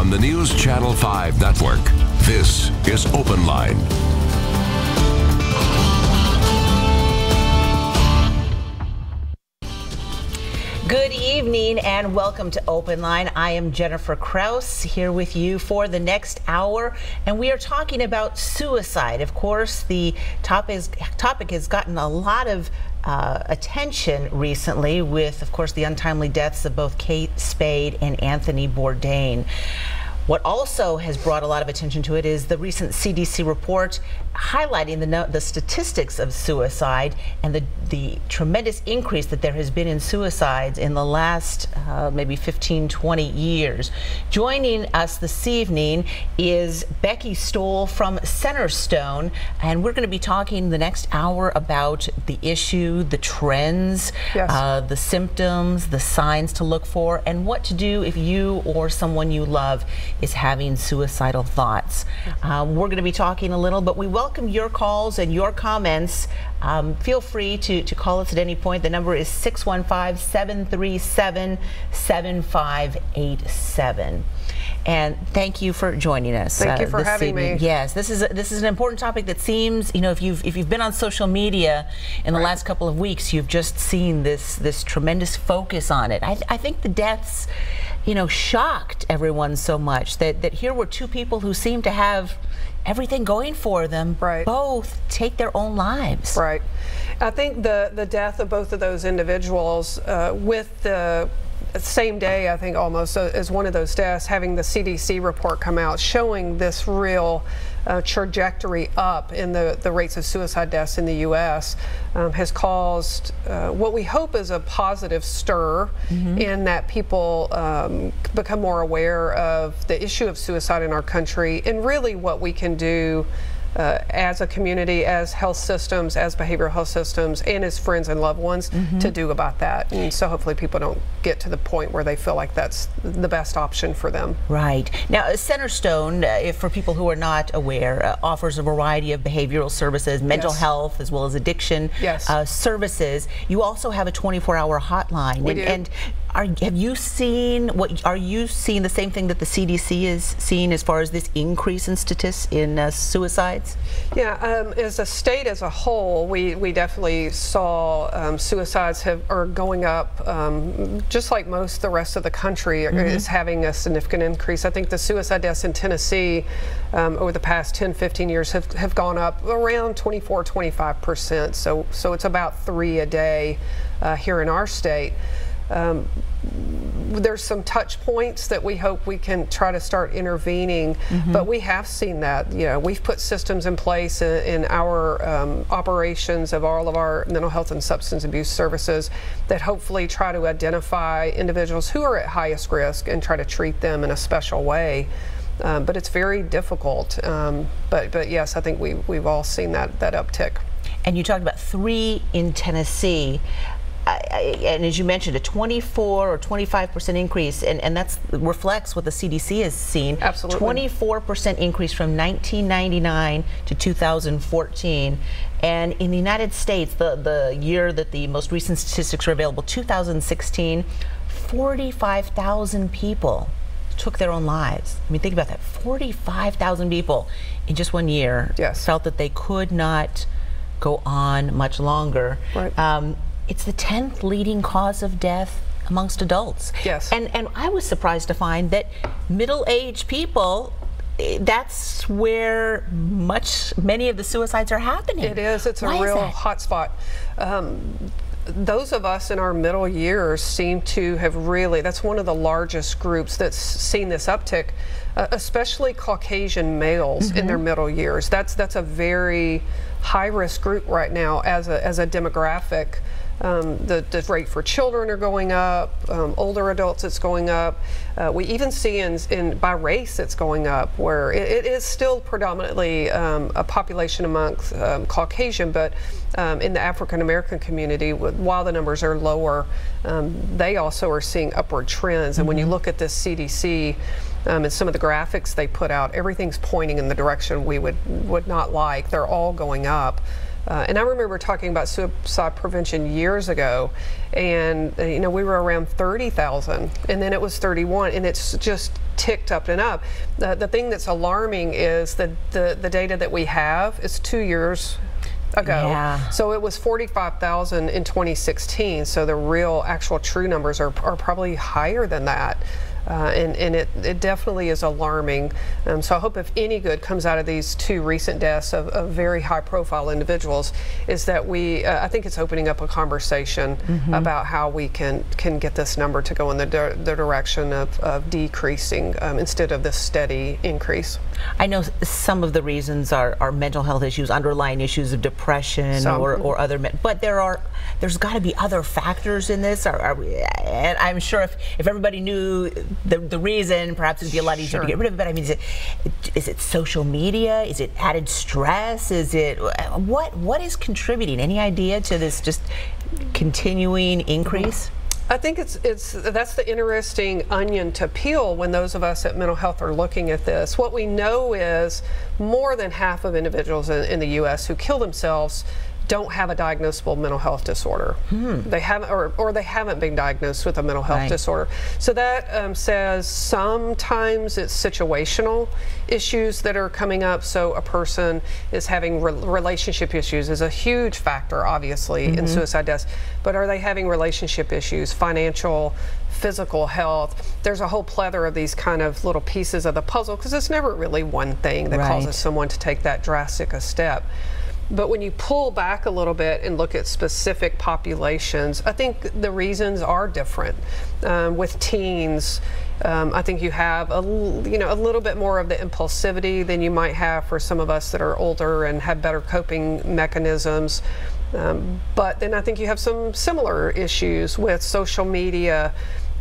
on the News Channel 5 network. This is OpenLine. Good evening and welcome to OpenLine. I am Jennifer Kraus here with you for the next hour, and we are talking about suicide. Of course, the topic has gotten a lot of attention recently with, of course, the untimely deaths of both Kate Spade and Anthony Bourdain. What also has brought a lot of attention to it is the recent CDC report highlighting the statistics of suicide and the tremendous increase that there has been in suicides in the last maybe 15, 20 years. Joining us this evening is Becky Stoll from Centerstone, and we're going to be talking the next hour about the issue, the trends, yes, the symptoms, the signs to look for, and what to do if you or someone you love is having suicidal thoughts. We're going to be talking a little, but we welcome your calls and your comments. Feel free to call us at any point. The number is 615-737-7587. And thank you for joining us. Thank you for having me. Yes, this is an important topic that seems, you know, if you've been on social media in the last couple of weeks, you've just seen this tremendous focus on it. I think the deaths, you know, shocked everyone so much that here were two people who seemed to have everything going for them, both take their own lives. Right. I think the death of both of those individuals with the same day, I think almost, as one of those deaths, having the CDC report come out showing this real trajectory up in the rates of suicide deaths in the U.S. Has caused what we hope is a positive stir in that people become more aware of the issue of suicide in our country and really what we can do as a community, as health systems, as behavioral health systems, and as friends and loved ones to do about that. And so hopefully people don't get to the point where they feel like that's the best option for them. Right. Now, Centerstone, for people who are not aware, offers a variety of behavioral services, mental health, as well as addiction services. You also have a 24-hour hotline. We do. And have you seen are you seeing the same thing that the CDC is seeing as far as this increase in statistics in suicides? Yeah, as a state as a whole, we definitely saw suicides are going up, just like most the rest of the country is having a significant increase. I think the suicide deaths in Tennessee over the past 10, 15 years have gone up around 24, 25%. So it's about 3 a day here in our state. There's some touch points that we hope we can try to start intervening, but we have seen that. You know, we've put systems in place in our operations of all of our mental health and substance abuse services that hopefully try to identify individuals who are at highest risk and try to treat them in a special way. But it's very difficult. But yes, I think we've all seen that uptick. And you talked about 3 in Tennessee. And as you mentioned, a 24 or 25% increase, and that reflects what the CDC has seen. Absolutely. 24% increase from 1999 to 2014. And in the United States, the year that the most recent statistics are available, 2016, 45,000 people took their own lives. I mean, think about that. 45,000 people in just 1 year felt that they could not go on much longer. Right. It's the 10th leading cause of death amongst adults. Yes. And I was surprised to find that middle-aged people, that's where many of the suicides are happening. It is. It's a real hot spot. Those of us in our middle years seem to have really, that's one of the largest groups that's seen this uptick, especially Caucasian males in their middle years. That's a very high-risk group right now as a demographic. The rate for children are going up, older adults it's going up. We even see by race it's going up, where it is still predominantly a population amongst Caucasian, but in the African American community, while the numbers are lower, they also are seeing upward trends. And when you look at this CDC and some of the graphics they put out, everything's pointing in the direction we would not like. They're all going up. And I remember talking about suicide prevention years ago, and you know, we were around 30,000, and then it was 31, and it's just ticked up and up. The thing that's alarming is that the data that we have is 2 years ago. Yeah. So it was 45,000 in 2016. So the real actual true numbers are probably higher than that. And it definitely is alarming. So I hope if any good comes out of these 2 recent deaths of very high profile individuals is that I think it's opening up a conversation about how we can get this number to go in the direction of decreasing instead of this steady increase. I know some of the reasons are mental health issues, underlying issues of depression or other, but there's got to be other factors in this. And I'm sure if everybody knew the reason, perhaps it'd be a lot easier to get rid of it. But I mean, is it social media? Is it added stress? Is it what is contributing? Any idea to this just continuing increase? I think that's the interesting onion to peel when those of us at mental health are looking at this. What we know is more than half of individuals in the U.S. who kill themselves don't have a diagnosable mental health disorder. They haven't, or they haven't been diagnosed with a mental health disorder. So that says sometimes it's situational issues that are coming up. So a person is having relationship issues is a huge factor, obviously, in suicide deaths. But are they having relationship issues, financial, physical health? There's a whole plethora of these kind of little pieces of the puzzle, because it's never really one thing that causes someone to take that drastic a step. But when you pull back a little bit and look at specific populations, I think the reasons are different. With teens, I think you have a little bit more of the impulsivity than you might have for some of us that are older and have better coping mechanisms. But then I think you have some similar issues with social media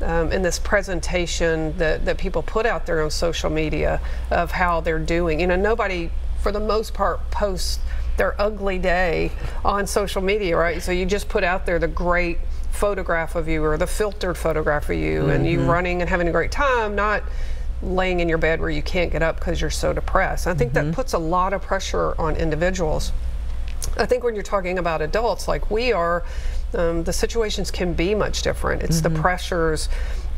and this presentation that people put out there on social media of how they're doing. You know, nobody, for the most part, posts their ugly day on social media, right? So you just put out there the great photograph of you or the filtered photograph of you and you running and having a great time, not laying in your bed where you can't get up because you're so depressed. I think that puts a lot of pressure on individuals. I think when you're talking about adults like we are, the situations can be much different. It's the pressures,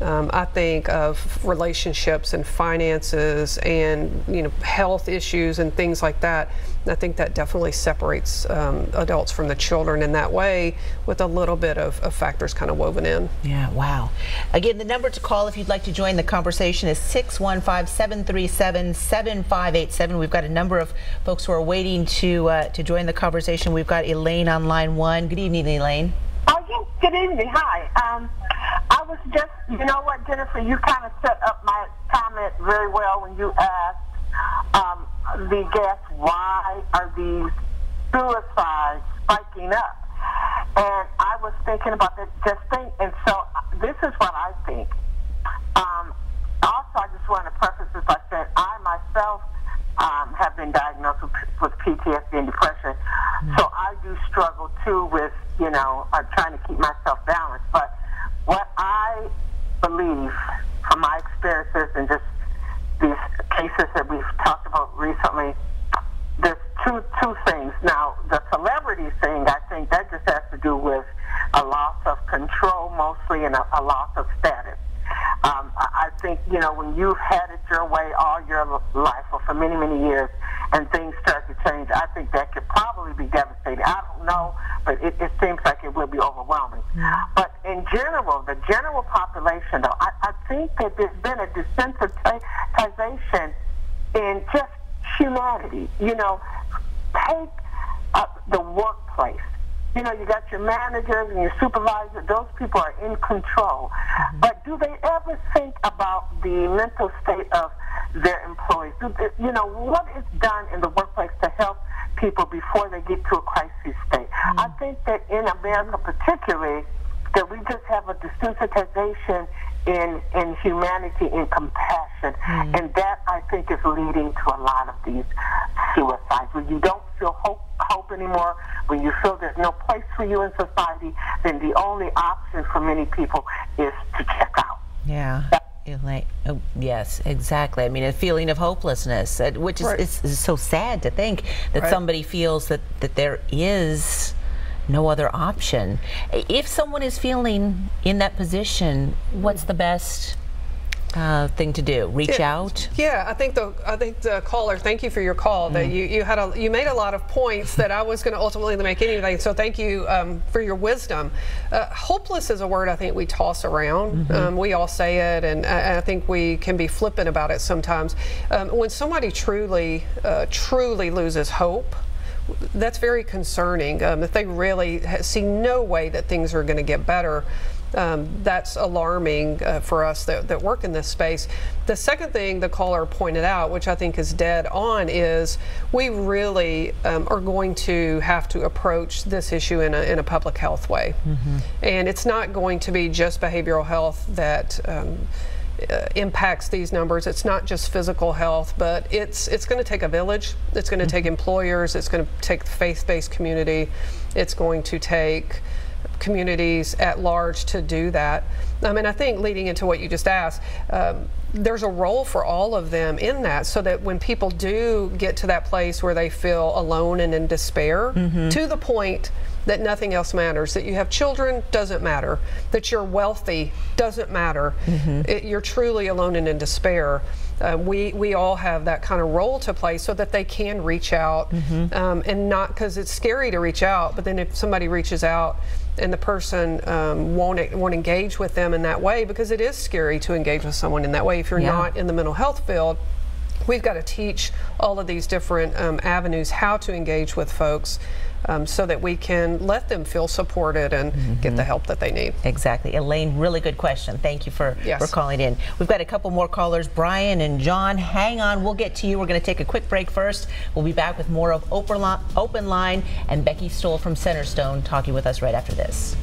I think, of relationships and finances and health issues and things like that. And I think that definitely separates adults from the children in that way, with a little bit of factors kind of woven in. Yeah, wow. Again, the number to call if you'd like to join the conversation is 615-737-7587. We've got a number of folks who are waiting to join the conversation. We've got Elaine on line 1. Good evening, Elaine. Oh, yes, good evening. Hi. I was just, you know what, Jennifer, you kind of set up my comment very well when you asked the guest, why are these suicides spiking up? And I was thinking about that and so this is what I think. Also, I just want to preface this by saying I myself have been diagnosed with PTSD and depression, so I do struggle too with, trying to keep myself balanced. But what I believe from my experiences and just these cases that we've talked about recently, there's two things. Now, the celebrity thing, I think that just has to do with a loss of control mostly and a loss of status. I think, when you've had it your way all your life or for many, many years and things start to change, I think that could probably be devastating. I don't know, but it seems like it will be overwhelming. But in general, the general population, though, I think that there's been a desensitization in just humanity. Take the workplace. You got your managers and your supervisors, those people are in control. But do they ever think about the mental state of their employees? What is done in the workplace to help people before they get to a crisis state? I think that in America particularly, that we just have a desensitization in humanity and compassion. And that, I think, is leading to a lot of these suicides. When you don't feel hope anymore, when you feel there's no place for you in society, then the only option for many people is to check out. Yeah. Yes, exactly. I mean, a feeling of hopelessness, which is so sad to think that somebody feels that there is no other option. If someone is feeling in that position, what's the best thing to do? Reach out? Yeah, I think the caller, thank you for your call. That you made a lot of points that I was going to ultimately make anyway, so thank you for your wisdom. Hopeless is a word I think we toss around. We all say it, and I think we can be flippant about it sometimes. When somebody truly loses hope, that's very concerning. If they really see no way that things are going to get better, that's alarming for us that work in this space. The second thing the caller pointed out, which I think is dead on, is we really are going to have to approach this issue in a public health way. And it's not going to be just behavioral health that impacts these numbers. It's not just physical health, but it's going to take a village. It's going to take employers. It's going to take the faith-based community. It's going to take communities at large to do that. I think leading into what you just asked, there's a role for all of them in that, so that when people do get to that place where they feel alone and in despair, to the point that nothing else matters, that you have children doesn't matter, that you're wealthy doesn't matter, you're truly alone and in despair, we all have that kind of role to play so that they can reach out, and not because it's scary to reach out, but then if somebody reaches out and the person won't engage with them in that way, because it is scary to engage with someone in that way if you're not in the mental health field. We've got to teach all of these different avenues how to engage with folks, so that we can let them feel supported and get the help that they need. Exactly. Elaine, really good question. Thank you for calling in. We've got a couple more callers, Brian and John. Hang on, we'll get to you. We're going to take a quick break first. We'll be back with more of OpenLine and Becky Stoll from Centerstone talking with us right after this.